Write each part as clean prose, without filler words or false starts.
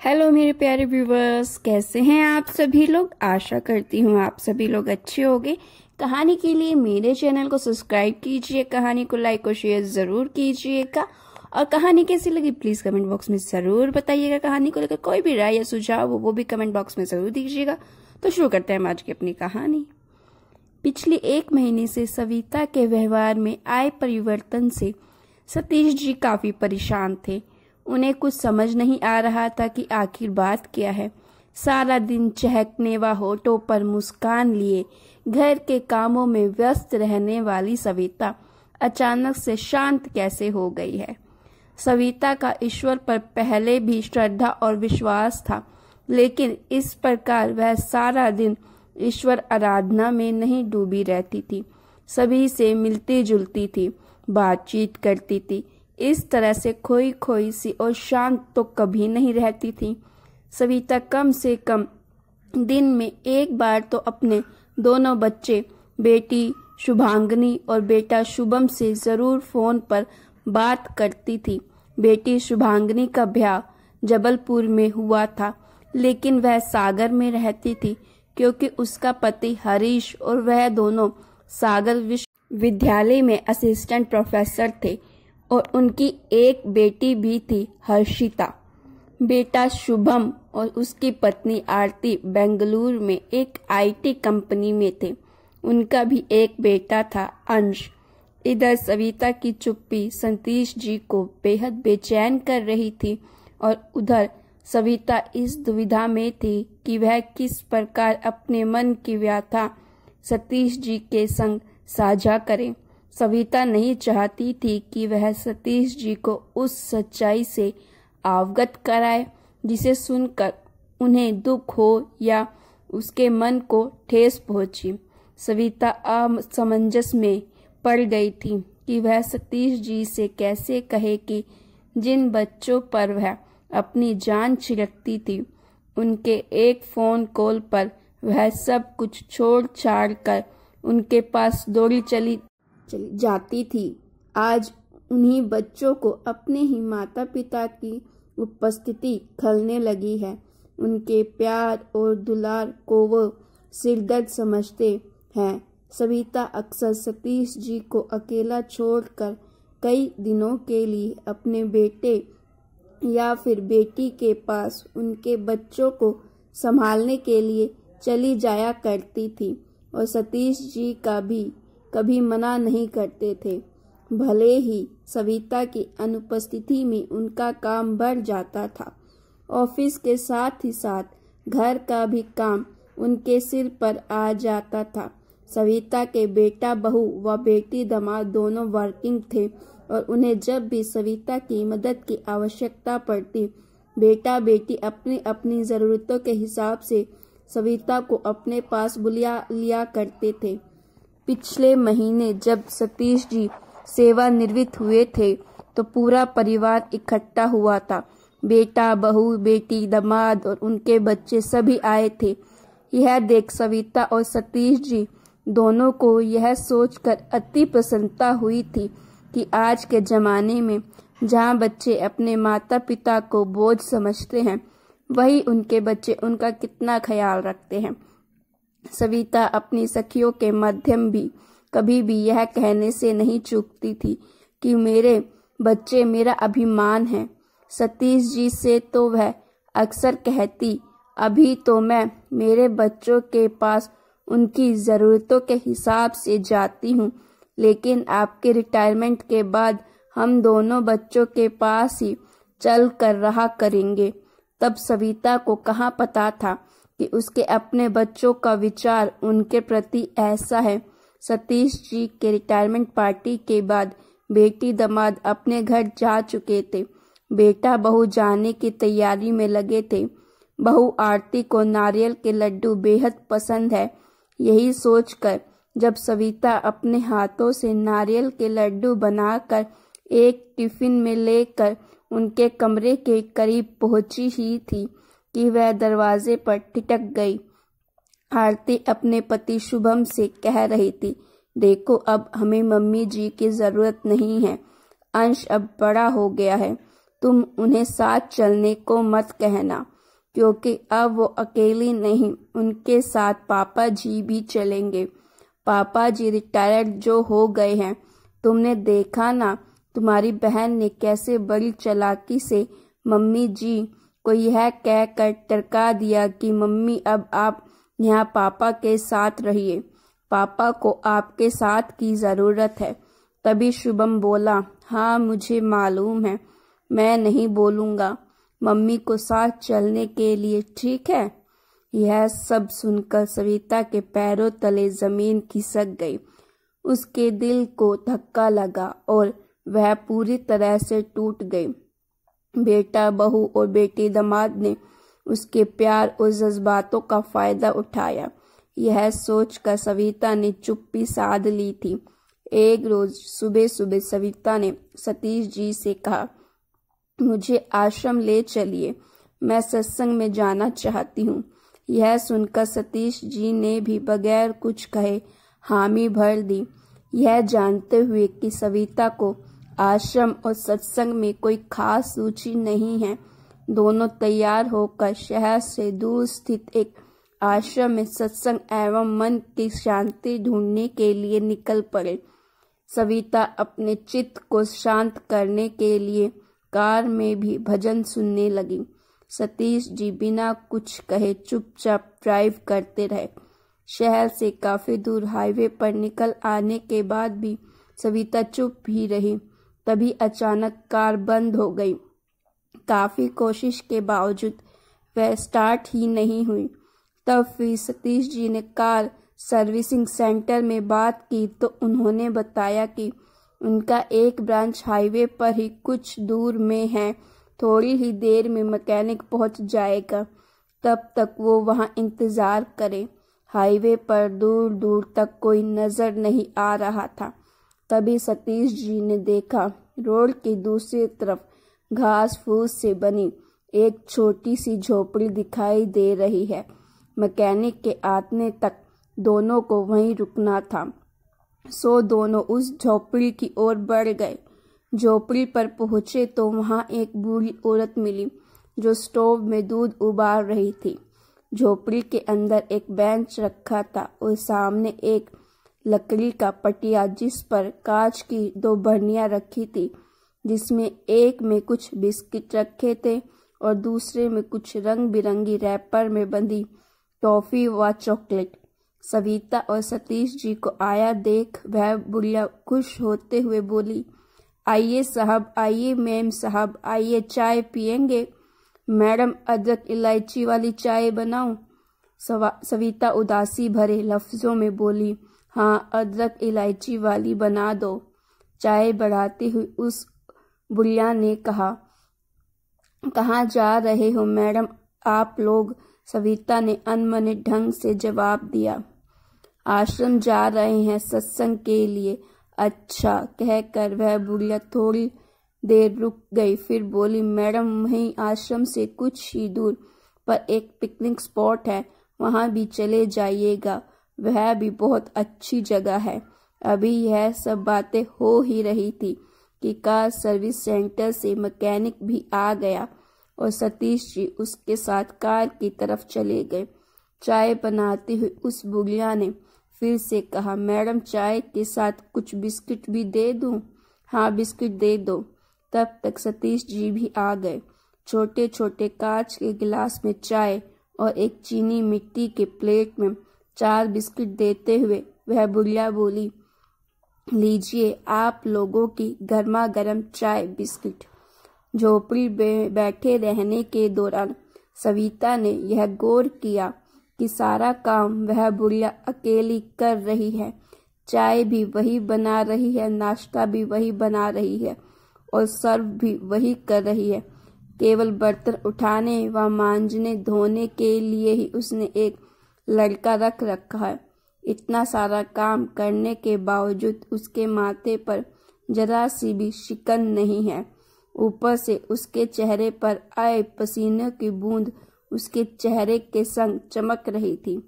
Hello मेरे प्यारे viewers, कैसे हैं आप सभी लोग। आशा करती हूँ आप सभी लोग अच्छे होंगे। कहानी के लिए मेरे चैनल को सब्सक्राइब कीजिए, कहानी को लाइक और शेयर ज़रूर कीजिएगा और कहानी कैसी लगी प्लीज़ कमेंट बॉक्स में ज़रूर बताइएगा। कहानी को लेकर कोई भी राय या सुझाव हो वो भी कमेंट बॉक्स में ज़रूर दीजिएगा। तो शुरू करते हैं आज की अपनी कहानी। पिछले 1 महीने से सविता के व्यवहार में आए परिवर्तन से सतीश जी काफ़ी परेशान थे। उन्हें कुछ समझ नहीं आ रहा था कि आखिर बात क्या है। सारा दिन चहकने व होठों पर मुस्कान लिए घर के कामों में व्यस्त रहने वाली सविता अचानक से शांत कैसे हो गई है। सविता का ईश्वर पर पहले भी श्रद्धा और विश्वास था, लेकिन इस प्रकार वह सारा दिन ईश्वर आराधना में नहीं डूबी रहती थी। सभी से मिलती जुलती थी, बातचीत करती थी। इस तरह से खोई खोई सी और शांत तो कभी नहीं रहती थी। सविता कम से कम दिन में एक बार तो अपने दोनों बच्चे, बेटी शुभांगिनी और बेटा शुभम से ज़रूर फ़ोन पर बात करती थी। बेटी शुभांगिनी का ब्याह जबलपुर में हुआ था, लेकिन वह सागर में रहती थी क्योंकि उसका पति हरीश और वह दोनों सागर विश्वविद्यालय में असिस्टेंट प्रोफेसर थे और उनकी एक बेटी भी थी, हर्षिता। बेटा शुभम और उसकी पत्नी आरती बेंगलुरु में एक आईटी कंपनी में थे। उनका भी एक बेटा था, अंश। इधर सविता की चुप्पी सतीश जी को बेहद बेचैन कर रही थी और उधर सविता इस दुविधा में थी कि वह किस प्रकार अपने मन की व्यथा सतीश जी के संग साझा करे। सविता नहीं चाहती थी कि वह सतीश जी को उस सच्चाई से अवगत कराए जिसे सुनकर उन्हें दुख हो या उसके मन को ठेस पहुंची। सविता असमंजस में पड़ गई थी कि वह सतीश जी से कैसे कहे कि जिन बच्चों पर वह अपनी जान छिड़कती थी, उनके एक फ़ोन कॉल पर वह सब कुछ छोड़ छाड़ कर उनके पास दौड़ी चली जाती थी। आज उन्हीं बच्चों को अपने ही माता पिता की उपस्थिति खलने लगी है। उनके प्यार और दुलार को वो सिरदर्द समझते हैं। सविता अक्सर सतीश जी को अकेला छोड़कर कई दिनों के लिए अपने बेटे या फिर बेटी के पास उनके बच्चों को संभालने के लिए चली जाया करती थी और सतीश जी का भी कभी मना नहीं करते थे। भले ही सविता की अनुपस्थिति में उनका काम बढ़ जाता था, ऑफिस के साथ ही साथ घर का भी काम उनके सिर पर आ जाता था। सविता के बेटा बहू व बेटी दामाद दोनों वर्किंग थे और उन्हें जब भी सविता की मदद की आवश्यकता पड़ती, बेटा बेटी अपनी अपनी ज़रूरतों के हिसाब से सविता को अपने पास बुला लिया करते थे। पिछले महीने जब सतीश जी सेवानिवृत्त हुए थे तो पूरा परिवार इकट्ठा हुआ था। बेटा, बहू, बेटी, दामाद और उनके बच्चे सभी आए थे। यह देख सविता और सतीश जी दोनों को यह सोचकर अति प्रसन्नता हुई थी कि आज के ज़माने में जहाँ बच्चे अपने माता पिता को बोझ समझते हैं, वही उनके बच्चे उनका कितना ख्याल रखते हैं। सविता अपनी सखियों के माध्यम भी कभी भी यह कहने से नहीं चूकती थी कि मेरे बच्चे मेरा अभिमान है। सतीश जी से तो वह अक्सर कहती, अभी तो मैं मेरे बच्चों के पास उनकी ज़रूरतों के हिसाब से जाती हूँ, लेकिन आपके रिटायरमेंट के बाद हम दोनों बच्चों के पास ही चल कर रहा करेंगे। तब सविता को कहाँ पता था कि उसके अपने बच्चों का विचार उनके प्रति ऐसा है। सतीश जी के रिटायरमेंट पार्टी के बाद बेटी दामाद अपने घर जा चुके थे। बेटा बहू जाने की तैयारी में लगे थे। बहू आरती को नारियल के लड्डू बेहद पसंद है। यही सोचकर जब सविता अपने हाथों से नारियल के लड्डू बनाकर एक टिफिन में लेकर उनके कमरे के करीब पहुंची ही थी कि वह दरवाजे पर ठिठक गई। आरती अपने पति शुभम से कह रही थी, देखो अब हमें मम्मी जी की ज़रूरत नहीं है। अंश अब बड़ा हो गया है, तुम उन्हें साथ चलने को मत कहना, क्योंकि अब वो अकेली नहीं, उनके साथ पापा जी भी चलेंगे। पापा जी रिटायर्ड जो हो गए हैं। तुमने देखा ना, तुम्हारी बहन ने कैसे बड़ी चालाकी से मम्मी जी को यह कहकर टरका दिया कि मम्मी अब आप यहाँ पापा के साथ रहिए, पापा को आपके साथ की ज़रूरत है। तभी शुभम बोला, हाँ मुझे मालूम है, मैं नहीं बोलूँगा मम्मी को साथ चलने के लिए, ठीक है। यह सब सुनकर सविता के पैरों तले जमीन खिसक गई। उसके दिल को धक्का लगा और वह पूरी तरह से टूट गई। बेटा बहू और बेटी दामाद ने उसके प्यार और जज्बातों का फायदा उठाया, यह सोचकर सविता ने चुप्पी साध ली थी। एक रोज सुबह सुबह सविता ने सतीश जी से कहा, मुझे आश्रम ले चलिए, मैं सत्संग में जाना चाहती हूँ। यह सुनकर सतीश जी ने भी बगैर कुछ कहे हामी भर दी, यह जानते हुए कि सविता को आश्रम और सत्संग में कोई खास रुचि नहीं है। दोनों तैयार होकर शहर से दूर स्थित एक आश्रम में सत्संग एवं मन की शांति ढूंढने के लिए निकल पड़े। सविता अपने चित्त को शांत करने के लिए कार में भी भजन सुनने लगी। सतीश जी बिना कुछ कहे चुपचाप ड्राइव करते रहे। शहर से काफी दूर हाईवे पर निकल आने के बाद भी सविता चुप ही रही। तभी अचानक कार बंद हो गई। काफी कोशिश के बावजूद वह स्टार्ट ही नहीं हुई। तब फिर सतीश जी ने कार सर्विसिंग सेंटर में बात की तो उन्होंने बताया कि उनका एक ब्रांच हाईवे पर ही कुछ दूर में है, थोड़ी ही देर में मैकेनिक पहुंच जाएगा, तब तक वो वहां इंतजार करे। हाईवे पर दूर दूर तक कोई नजर नहीं आ रहा था। तभी सतीश जी ने देखा रोड की दूसरी तरफ घास फूस से बनी एक छोटी सी झोपड़ी दिखाई दे रही है। मैकेनिक के आने तक दोनों को वहीं रुकना था, सो दोनों उस झोपड़ी की ओर बढ़ गए। झोपड़ी पर पहुंचे तो वहां एक बूढ़ी औरत मिली जो स्टोव में दूध उबाल रही थी। झोपड़ी के अंदर एक बेंच रखा था और सामने एक लकड़ी का पटिया जिस पर कांच की 2 बर्नियां रखी थी, जिसमें एक में कुछ बिस्किट रखे थे और दूसरे में कुछ रंग बिरंगी रैपर में बंधी टॉफी व चॉकलेट। सविता और सतीश जी को आया देख वह बुढ़िया खुश होते हुए बोली, आइए साहब, आइए मैम साहब, आइए चाय पियेंगे। मैडम अदरक इलायची वाली चाय बनाऊं? सविता उदासी भरे लफ्जों में बोली, हाँ अदरक इलायची वाली बना दो। चाय बढ़ाती हुई उस बुढ़िया ने कहा, कहाँ जा रहे हो मैडम आप लोग? सविता ने अनमने ढंग से जवाब दिया, आश्रम जा रहे हैं सत्संग के लिए। अच्छा, कहकर वह बुढ़िया थोड़ी देर रुक गई, फिर बोली, मैडम वहीं आश्रम से कुछ ही दूर पर एक पिकनिक स्पॉट है, वहां भी चले जाइएगा, वह भी बहुत अच्छी जगह है। अभी यह सब बातें हो ही रही थी कि कार सर्विस सेंटर से मैकेनिक भी आ गया और सतीश जी उसके साथ कार की तरफ चले गए। चाय बनाती हुई उस बुढ़िया ने फिर से कहा, मैडम चाय के साथ कुछ बिस्किट भी दे दूं? हाँ बिस्किट दे दो। तब तक सतीश जी भी आ गए। छोटे छोटे कांच के गिलास में चाय और एक चीनी मिट्टी के प्लेट में 4 बिस्किट देते हुए वह बुढ़िया बोली, लीजिए आप लोगों की गर्मा गर्म चाय बिस्किट। झोपड़ी में बैठे रहने के दौरान सविता ने यह गौर किया कि सारा काम वह बुढ़िया अकेली कर रही है। चाय भी वही बना रही है, नाश्ता भी वही बना रही है और सर्व भी वही कर रही है। केवल बर्तन उठाने व मांजने धोने के लिए ही उसने एक लड़का रख रखा है। इतना सारा काम करने के बावजूद उसके माथे पर जरा सी भी शिकन नहीं है। ऊपर से उसके चेहरे पर आए पसीने की बूंद उसके चेहरे के संग चमक रही थी।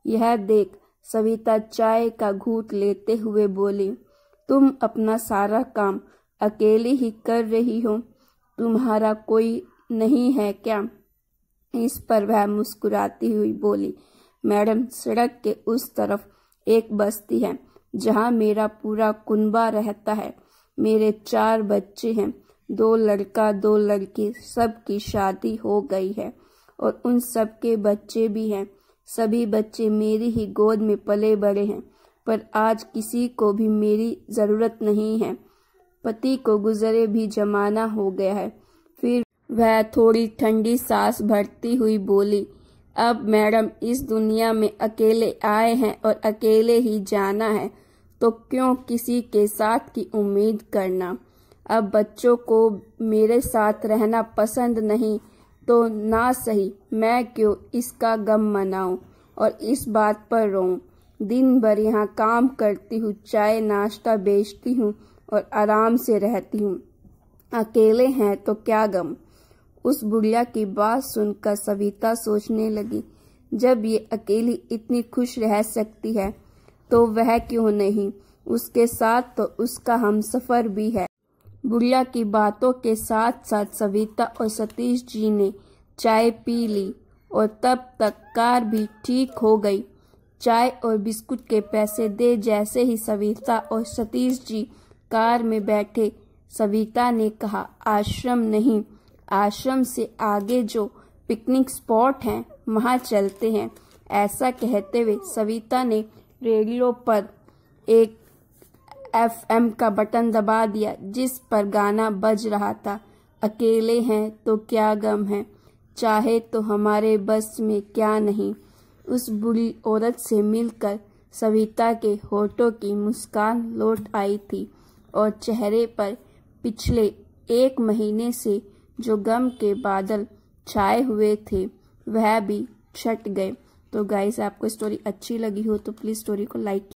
यह देख सविता चाय का घूंट लेते हुए बोली, तुम अपना सारा काम अकेले ही कर रही हो? तुम्हारा कोई नहीं है क्या? इस पर वह मुस्कुराती हुई बोली, मैडम, सड़क के उस तरफ एक बस्ती है जहाँ मेरा पूरा कुनबा रहता है। मेरे 4 बच्चे हैं, 2 लड़का 2 लड़की, सबकी शादी हो गई है और उन सबके बच्चे भी हैं। सभी बच्चे मेरी ही गोद में पले बड़े हैं, पर आज किसी को भी मेरी ज़रूरत नहीं है। पति को गुजरे भी जमाना हो गया है। फिर वह थोड़ी ठंडी सांस भरती हुई बोली, अब मैडम इस दुनिया में अकेले आए हैं और अकेले ही जाना है, तो क्यों किसी के साथ की उम्मीद करना। अब बच्चों को मेरे साथ रहना पसंद नहीं तो ना सही, मैं क्यों इसका गम मनाऊं और इस बात पर रोऊं। दिन भर यहाँ काम करती हूँ, चाय नाश्ता बेचती हूँ और आराम से रहती हूँ। अकेले हैं तो क्या गम। उस बुढ़िया की बात सुनकर सविता सोचने लगी, जब ये अकेली इतनी खुश रह सकती है तो वह क्यों नहीं, उसके साथ तो उसका हमसफर भी है। बुढ़िया की बातों के साथ साथ सविता और सतीश जी ने चाय पी ली और तब तक कार भी ठीक हो गई। चाय और बिस्कुट के पैसे दे जैसे ही सविता और सतीश जी कार में बैठे, सविता ने कहा, आश्रम नहीं, आश्रम से आगे जो पिकनिक स्पॉट है वहाँ चलते हैं। ऐसा कहते हुए सविता ने रेडियो पर एक FM का बटन दबा दिया जिस पर गाना बज रहा था, अकेले हैं तो क्या गम है, चाहे तो हमारे बस में क्या नहीं। उस बूढ़ी औरत से मिलकर सविता के होठों की मुस्कान लौट आई थी और चेहरे पर पिछले 1 महीने से जो गम के बादल छाए हुए थे वह भी छट गए। तो गाइस, आपको स्टोरी अच्छी लगी हो तो प्लीज़ स्टोरी को लाइक